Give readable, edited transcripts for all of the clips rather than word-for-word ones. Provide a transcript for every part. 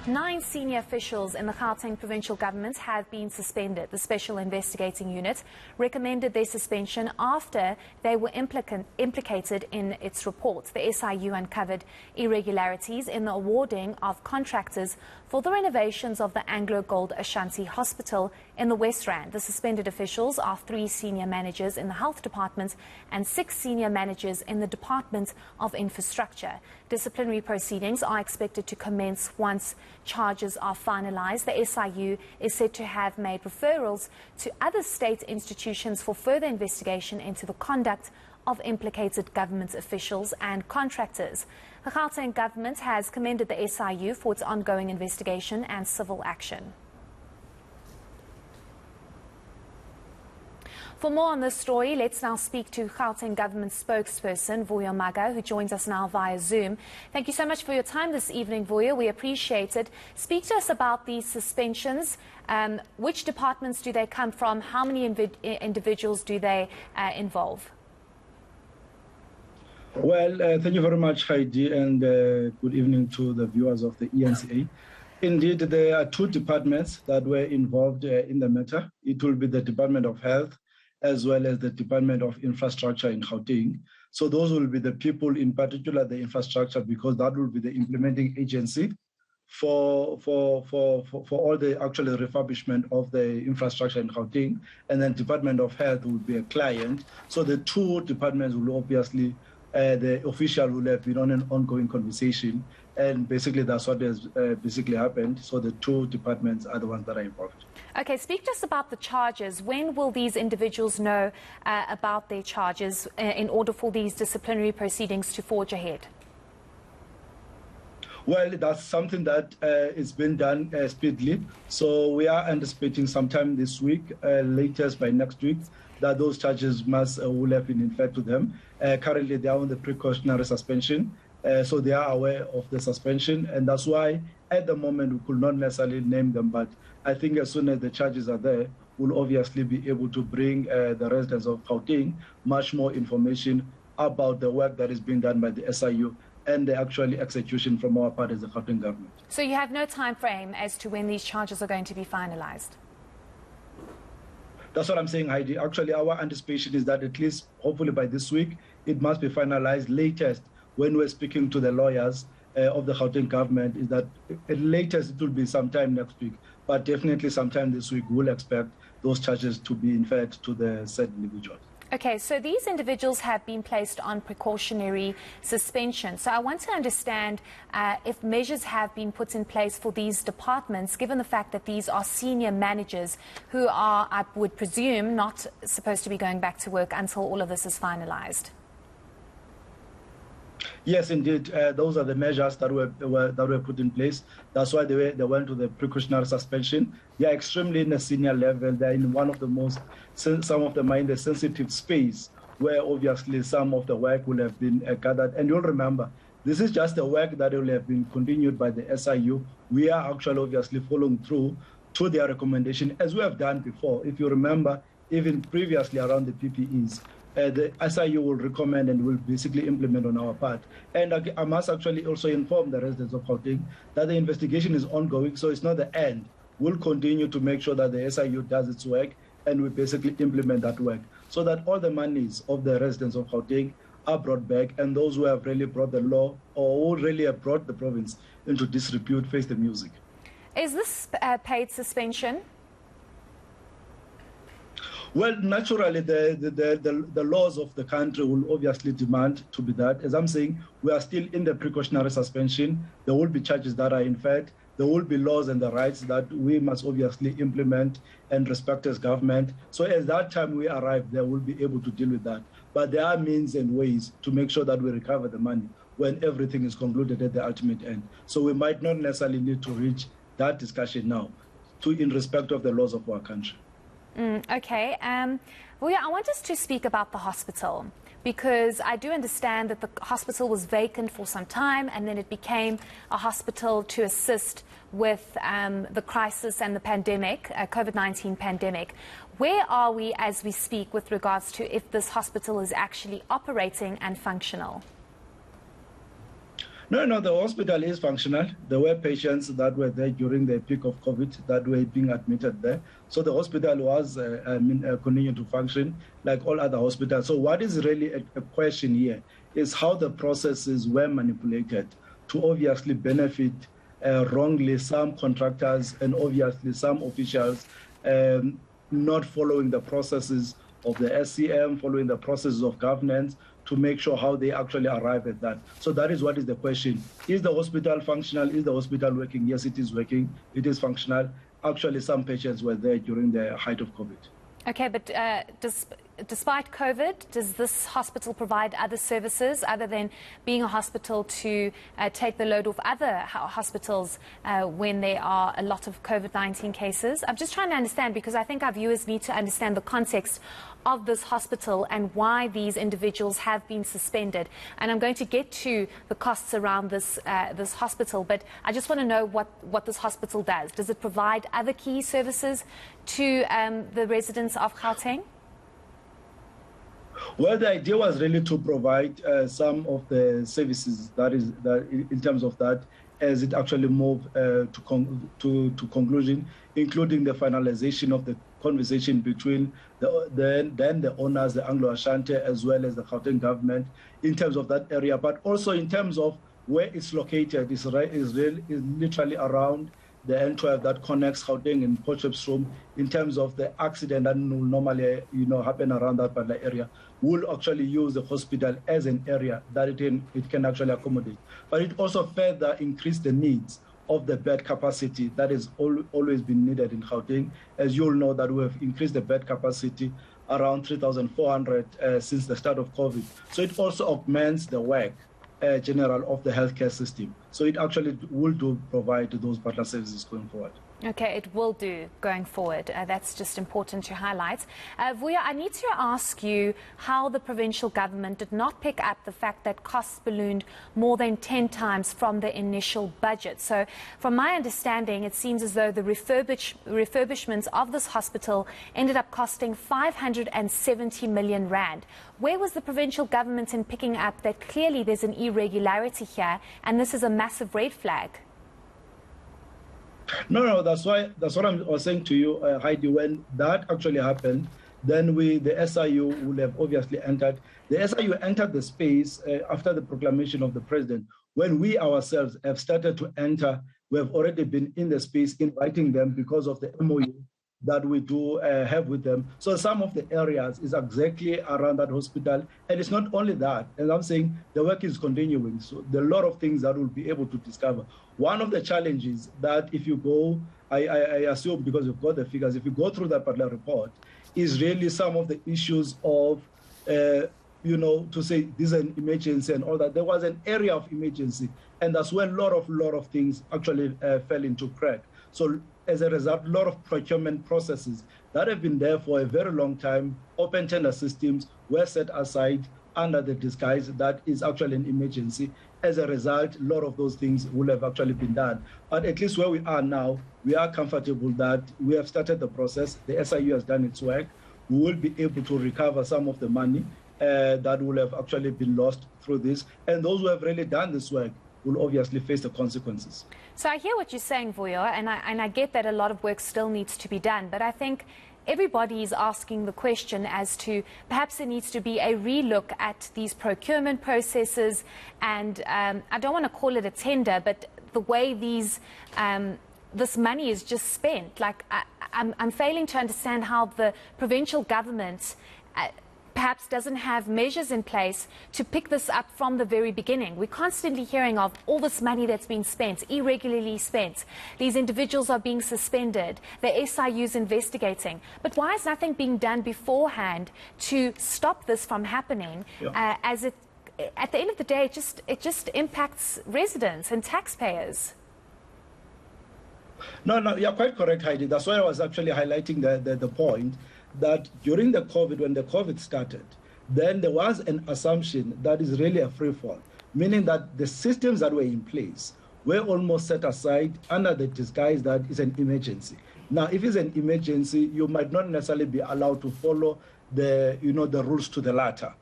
9 senior officials in the Gauteng provincial government have been suspended. The Special Investigating Unit recommended their suspension after they were implicated in its report. The SIU uncovered irregularities in the awarding of contractors for the renovations of the Anglo Gold Ashanti Hospital in the West Rand. The suspended officials are 3 senior managers in the Health Department and 6 senior managers in the Department of Infrastructure. Disciplinary proceedings are expected to commence once charges are finalized. The SIU is said to have made referrals to other state institutions for further investigation into the conduct of implicated government officials and contractors. The Gauteng government has commended the SIU for its ongoing investigation and civil action. For more on this story, let's now speak to Gauteng government spokesperson Vuyo Maga, who joins us now via Zoom. Thank you so much for your time this evening, Vuyo. We appreciate it. Speak to us about these suspensions. Which departments do they come from? How many individuals do they involve? Well, thank you very much, Heidi, and good evening to the viewers of the ENCA. Indeed, there are 2 departments that were involved in the matter. It will be the Department of Health as well as the Department of Infrastructure in Gauteng. So those will be the people, in particular the infrastructure, because that will be the implementing agency for all the actual refurbishment of the infrastructure in Gauteng. And then Department of Health will be a client. So the 2 departments will obviously, the official will have been on an ongoing conversation. And basically that's what has basically happened. So the 2 departments are the ones that are involved. Okay, speak to us about the charges. When will these individuals know about their charges in order for these disciplinary proceedings to forge ahead? Well, that's something that is being done speedily. So we are anticipating sometime this week, latest by next week, that those charges will have been inferred to them. Currently, they are on the precautionary suspension. So they are aware of the suspension, and that's why at the moment we could not necessarily name them, but I think as soon as the charges are there, we'll obviously be able to bring the residents of Gauteng much more information about the work that is being done by the SIU and the actual execution from our part as the Gauteng government. So you have no time frame as to when these charges are going to be finalized? That's what I'm saying, Heidi. Actually, our anticipation is that at least, hopefully by this week, it must be finalized latest. When we're speaking to the lawyers of the Gauteng government, is that at latest it will be sometime next week, but definitely sometime this week we'll expect those charges to be inferred to the said individuals. Okay, so these individuals have been placed on precautionary suspension. So I want to understand if measures have been put in place for these departments, given the fact that these are senior managers who are, I would presume, not supposed to be going back to work until all of this is finalized. Yes, indeed. Those are the measures that were put in place. That's why they went to the precautionary suspension. They are extremely in a senior level. They're in one of the most, some of them are in the sensitive space where obviously some of the work will have been gathered. And you'll remember, this is just the work that will have been continued by the SIU. We are actually obviously following through to their recommendation, as we have done before. If you remember, even previously around the PPEs, the SIU will recommend and will basically implement on our part. And I must actually also inform the residents of Gauteng that the investigation is ongoing, so it's not the end. We'll continue to make sure that the SIU does its work and we basically implement that work so that all the monies of the residents of Gauteng are brought back, and those who have really brought the law or who really have brought the province into disrepute face the music. Is this paid suspension? Well, naturally, the laws of the country will obviously demand to be that. As I'm saying, we are still in the precautionary suspension. There will be charges that are inferred. There will be laws and the rights that we must obviously implement and respect as government. So as that time we arrive, they will be able to deal with that. But there are means and ways to make sure that we recover the money when everything is concluded at the ultimate end. So we might not necessarily need to reach that discussion now in respect of the laws of our country. Okay. Well, yeah, I want us to speak about the hospital, because I do understand that the hospital was vacant for some time and then it became a hospital to assist with the crisis and the pandemic, COVID-19 pandemic. Where are we as we speak with regards to if this hospital is actually operating and functional? No, the hospital is functional. There were patients that were there during the peak of COVID that were being admitted there. So the hospital was continuing to function like all other hospitals. So what is really a question here is how the processes were manipulated to obviously benefit wrongly some contractors and obviously some officials not following the processes of the SCM, following the processes of governance, to make sure how they actually arrive at that. So that is what is the question. Is the hospital functional? Is the hospital working? Yes, it is working. It is functional. Actually, some patients were there during the height of COVID. Okay, but despite COVID, does this hospital provide other services other than being a hospital to take the load off other hospitals when there are a lot of COVID-19 cases? I'm just trying to understand, because I think our viewers need to understand the context of this hospital and why these individuals have been suspended. And I'm going to get to the costs around this hospital, but I just want to know what this hospital does. Does it provide other key services to the residents of Gauteng? Well, the idea was really to provide some of the services that in terms of that, as it actually moved to conclusion, including the finalization of the conversation between the owners, the Anglo Ashanti, as well as the Gauteng government, in terms of that area, but also in terms of where it's located. Is literally around the N12 that connects Gauteng and Potchefstroom. In terms of the accident that will normally happen around that particular area, will actually use the hospital as an area that it can actually accommodate. But it also further increased the needs of the bed capacity that has always been needed in Gauteng. As you all know, that we have increased the bed capacity around 3,400 since the start of COVID. So it also augments the work general of the healthcare system. So it actually will provide those partner services going forward. Okay, it will do going forward. That's just important to highlight. Vuya, I need to ask you how the provincial government did not pick up the fact that costs ballooned more than 10 times from the initial budget. So from my understanding, it seems as though the refurbishments of this hospital ended up costing 570 million rand. Where was the provincial government in picking up that clearly there's an irregularity here and this is a massive red flag? No, that's what I was saying to you, Heidi. When that actually happened, then the SIU would have obviously entered. The SIU entered the space after the proclamation of the president. When we ourselves have started to enter, we have already been in the space inviting them because of the MOU that we do have with them. So some of the areas is exactly around that hospital. And it's not only that, and I'm saying the work is continuing. So there are a lot of things that we'll be able to discover. One of the challenges that if you go, I assume because you've got the figures, if you go through that particular report, is really some of the issues of, to say this is an emergency and all that. There was an area of emergency, and that's where a lot of things actually fell into crack. So as a result, a lot of procurement processes that have been there for a very long time, open tender systems were set aside under the disguise that is actually an emergency. As a result, a lot of those things will have actually been done. But at least where we are now, we are comfortable that we have started the process. The SIU has done its work. We will be able to recover some of the money that will have actually been lost through this. And those who have really done this work will obviously face the consequences. So I hear what you're saying, Vuyo, and I get that a lot of work still needs to be done. But I think everybody is asking the question as to perhaps there needs to be a relook at these procurement processes. And I don't want to call it a tender, but the way this money is just spent. Like I'm failing to understand how the provincial government perhaps doesn't have measures in place to pick this up from the very beginning. We're constantly hearing of all this money that's been spent, irregularly spent. These individuals are being suspended. The SIU's investigating. But why is nothing being done beforehand to stop this from happening? Yeah. At the end of the day, it just impacts residents and taxpayers. No, you're quite correct, Heidi. That's why I was actually highlighting the point that during the COVID, when the COVID started, then there was an assumption that is really a free fall, meaning that the systems that were in place were almost set aside under the disguise that it's an emergency. Now, if it's an emergency, you might not necessarily be allowed to follow the rules to the latter.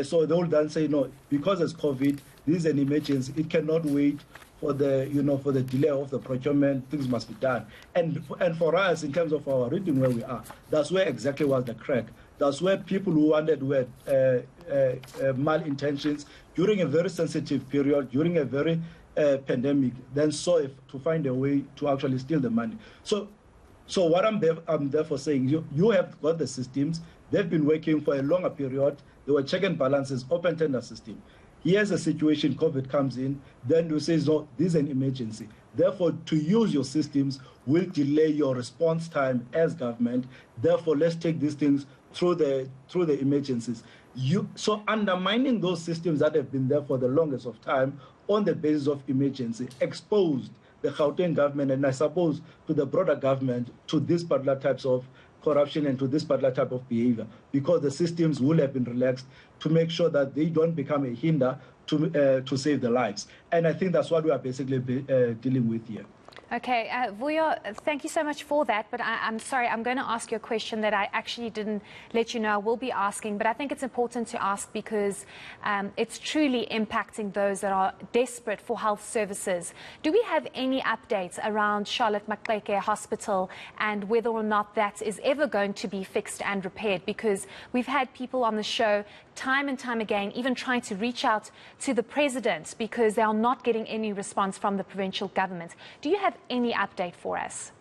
So they will then say, no, because it's COVID, this is an emergency. It cannot wait for the, for the delay of the procurement. Things must be done. And for us, in terms of our reading where we are, that's where exactly was the crack. That's where people who wanted were malintentions during a very sensitive period, during a very pandemic, then saw to find a way to actually steal the money. So what I'm therefore saying, you have got the systems. They've been working for a longer period. There were check and balances, open tender system. Here's a situation, COVID comes in, then you say, no, this is an emergency. Therefore, to use your systems will delay your response time as government. Therefore, let's take these things through the emergencies. So undermining those systems that have been there for the longest of time on the basis of emergency exposed the Gauteng government, and I suppose to the broader government, to these particular types of corruption and to this particular type of behavior, because the systems will have been relaxed to make sure that they don't become a hinder to save the lives. And I think that's what we are basically dealing with here. Okay, Vuyo, thank you so much for that, but I'm sorry, I'm going to ask you a question that I actually didn't let you know I will be asking, but I think it's important to ask because it's truly impacting those that are desperate for health services. Do we have any updates around Charlotte Maxeke Hospital and whether or not that is ever going to be fixed and repaired? Because we've had people on the show time and time again, even trying to reach out to the president because they are not getting any response from the provincial government. Do you have any update for us?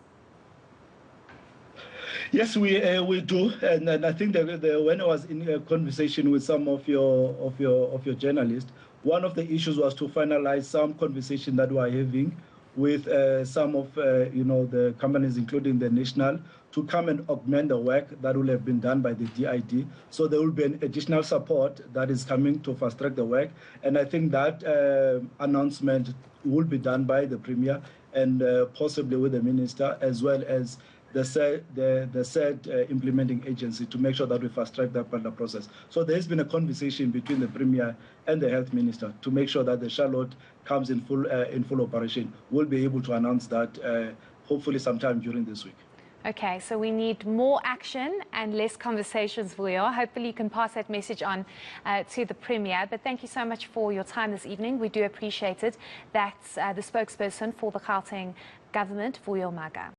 Yes, we do, and I think that when I was in a conversation with some of your journalists, one of the issues was to finalize some conversation that we are having with some of the companies, including the national, to come and augment the work that will have been done by the DID. So there will be an additional support that is coming to fast track the work, and I think that announcement will be done by the Premier and possibly with the Minister, as well as the said implementing agency, to make sure that we fast track that part of the process. So there has been a conversation between the Premier and the Health Minister to make sure that the Charlotte comes in full operation. We'll be able to announce that hopefully sometime during this week. Okay, so we need more action and less conversations, Vuyo. Hopefully you can pass that message on to the Premier. But thank you so much for your time this evening. We do appreciate it. That's the spokesperson for the Gauteng government, Vuyo Maga.